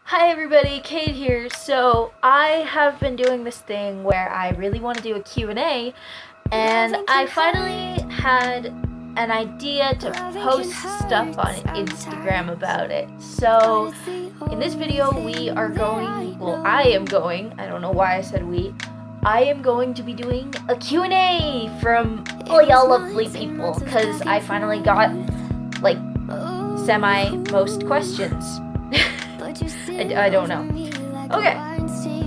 Hi everybody, Kate here. So I have been doing this thing where I really want to do a Q&A, and I finally had an idea to post stuff on Instagram about it. So in this video I don't know why I said we, I am going to be doing a Q&A from all y'all lovely people, because I finally got like most questions. I don't know. Okay,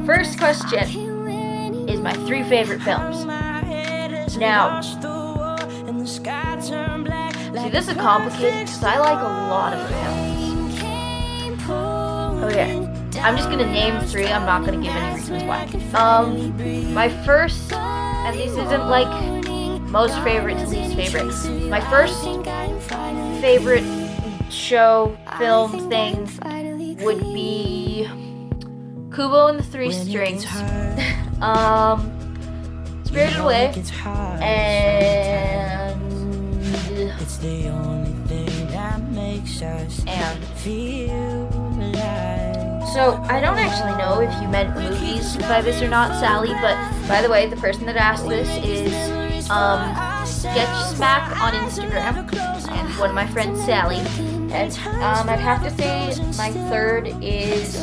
first question is my 3 favorite films. Now, see, this is complicated because I like a lot of films. Okay, I'm just gonna name 3. I'm not gonna give any reasons why. My first, and this isn't like most favorite to least favorite. My first favorite show, film thing would be Kubo and the Three Strings, Spirited Away, and so I don't actually know if you meant movies by this or not, Sally, but by the way, the person that asked this is Sketchsmack on Instagram, and one of my friends, Sally. And I'd have to say my third is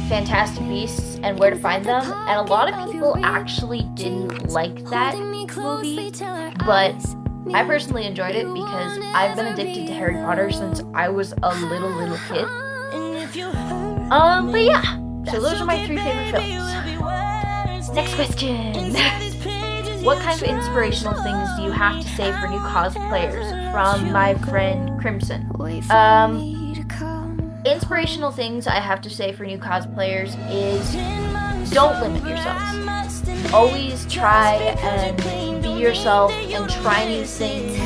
Fantastic Beasts and Where to Find Them. And a lot of people actually didn't like that movie, but I personally enjoyed it because I've been addicted to Harry Potter since I was a little kid. But yeah, so those are my 3 favorite films. Next question. What kind of inspirational things do you have to say for new cosplayers? From my friend Crym. Inspirational things I have to say for new cosplayers is don't limit yourselves. Always try and be yourself and try new things,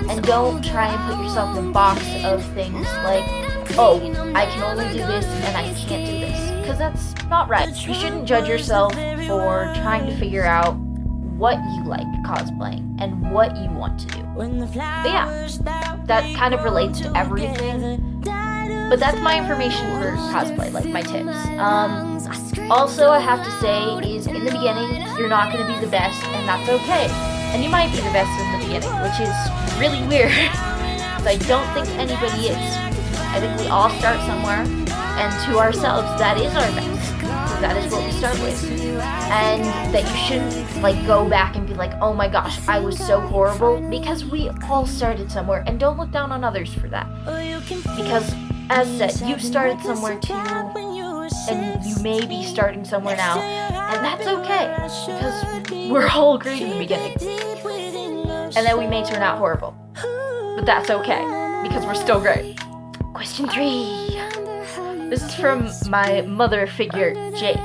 and don't try and put yourself in a box of things like, oh, I can only do this and I can't do this, because that's not right. You shouldn't judge yourself for trying to figure out what you like cosplaying and what you want to do. But yeah, that kind of relates to everything. But that's my information for cosplay, like my tips. Also, I have to say is in the beginning, you're not going to be the best, and that's okay. And you might be the best in the beginning, which is really weird. But I don't think anybody is. I think we all start somewhere, and to ourselves, that is our best. That is what we start with, and that you shouldn't like go back and be like, oh my gosh, I was so horrible, because we all started somewhere, and don't look down on others for that, because as said, you started somewhere too, and you may be starting somewhere now, and that's okay, because we're all great in the beginning, and then we may turn out horrible, but that's okay, because we're still great. Question 3. This is from my mother figure, Jake,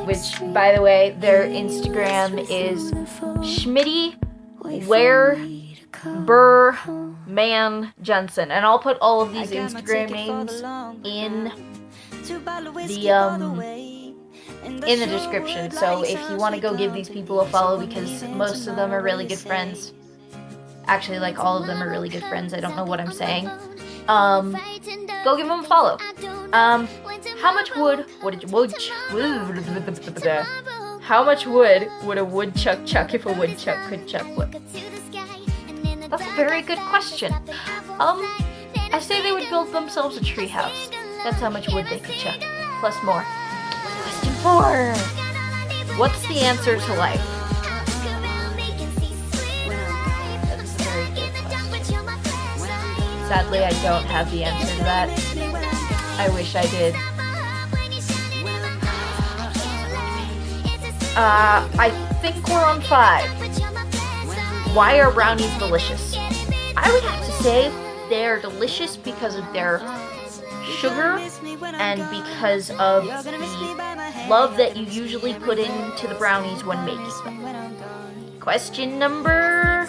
which, by the way, their Instagram is Shmittywerbermanjenson, and I'll put all of these Instagram names in the description, so if you want to go give these people a follow, because most of them are really good friends. Actually, like, all of them are really good friends. I don't know what I'm saying. Go give them a follow. How much wood would a woodchuck chuck if a woodchuck could chuck wood? That's a very good question. I say they would build themselves a tree house. That's how much wood they could chuck, plus more. Question 4. What's the answer to life? Sadly, I don't have the answer to that. I wish I did. I think we're on 5. Why are brownies delicious? I would have to say they're delicious because of their sugar and because of the love that you usually put into the brownies when making them. Question number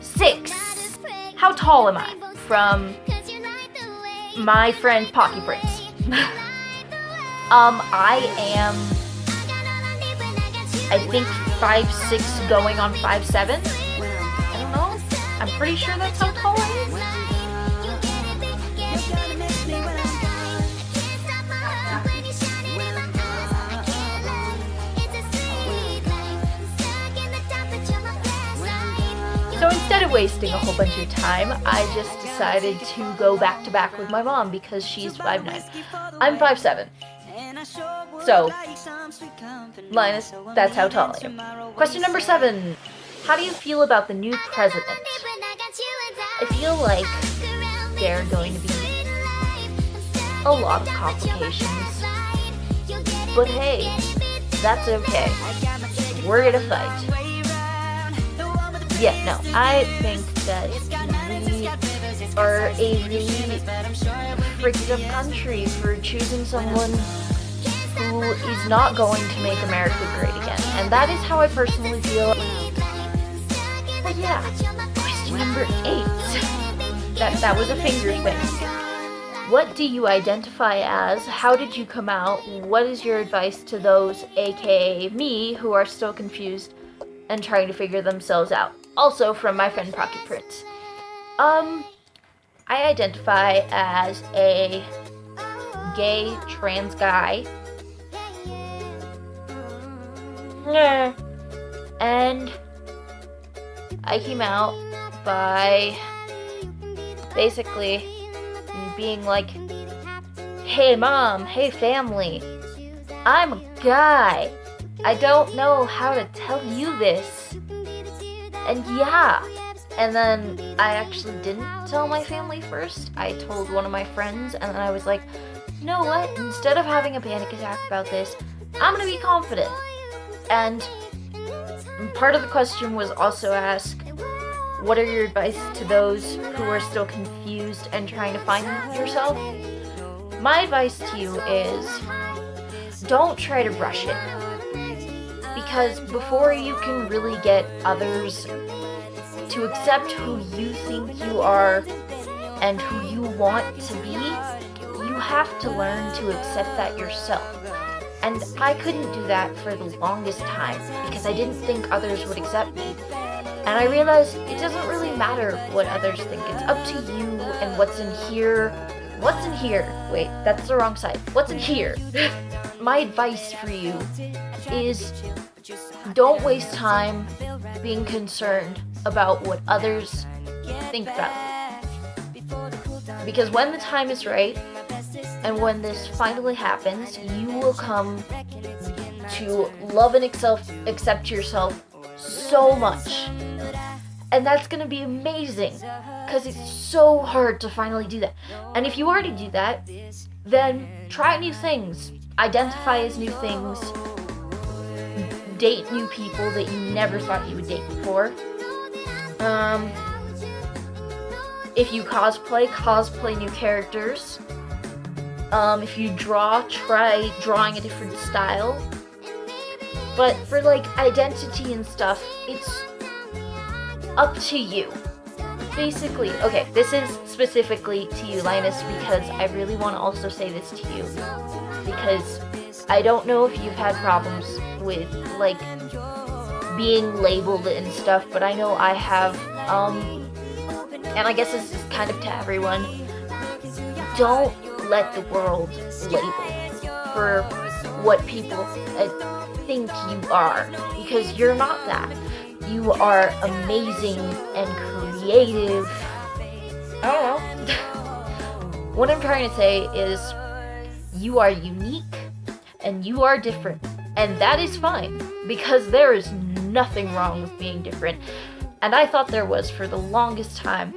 6. How tall am I? From my friend Pockyprince. I am, I think 5'6" going on 5'7". I don't know. I'm pretty sure that's how tall I am. wasting a whole bunch of time, I just decided to go back to back with my mom because she's 5'9". I'm 5'7". So, Linus, that's how tall I am. Question number 7. How do you feel about the new president? I feel like there are going to be a lot of complications. But hey, that's okay. We're gonna fight. Yeah, no, I think that we are a really freaked up country for choosing someone who is not going to make America great again. And that is how I personally feel. But yeah, question number 8. That was a finger thing. What do you identify as? How did you come out? What is your advice to those, aka me, who are still confused and trying to figure themselves out? Also from my friend Pockyprince. I identify as a gay trans guy. And I came out by basically being like, hey mom, hey family, I'm a guy. I don't know how to tell you this. And yeah. And then I actually didn't tell my family first. I told one of my friends, and then I was like, you know what? Instead of having a panic attack about this, I'm gonna be confident. And part of the question was also asked, what are your advice to those who are still confused and trying to find yourself? My advice to you is, don't try to rush it. Because before you can really get others to accept who you think you are and who you want to be, you have to learn to accept that yourself. And I couldn't do that for the longest time because I didn't think others would accept me. And I realized it doesn't really matter what others think. It's up to you and what's in here. What's in here? Wait, that's the wrong side. What's in here? My advice for you is don't waste time being concerned about what others think about you. Because when the time is right, and when this finally happens, you will come to love and accept yourself so much. And that's gonna be amazing, because it's so hard to finally do that. And if you already do that, then try new things. Identify as new things. Date new people that you never thought you would date before. If you cosplay new characters. If you draw, try drawing a different style. But for like identity and stuff, it's up to you. Basically, okay, this is specifically to you, Linus, because I really want to also say this to you. Because I don't know if you've had problems with, like, being labeled and stuff, but I know I have, and I guess this is kind of to everyone. Don't let the world label for what people think you are, because you're not that. You are amazing and creative. I don't know. What I'm trying to say is you are unique and you are different, and that is fine, because there is nothing wrong with being different. And I thought there was for the longest time,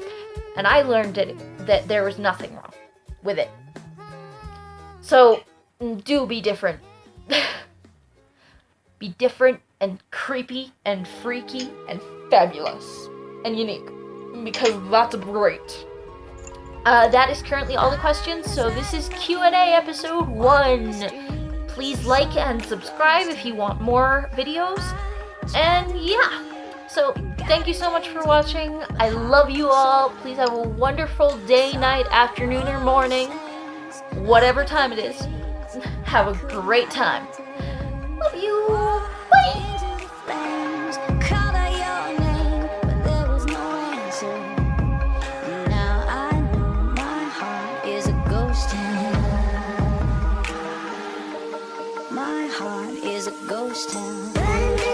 and I learned that there was nothing wrong with it. So, do be different. Be different and creepy and freaky and fabulous and unique, because that's great. That is currently all the questions, so this is Q&A episode 1. Please like and subscribe if you want more videos. And yeah, so thank you so much for watching. I love you all. Please have a wonderful day, night, afternoon, or morning. Whatever time it is. Have a great time. Love you. Bye. My heart is a ghost town.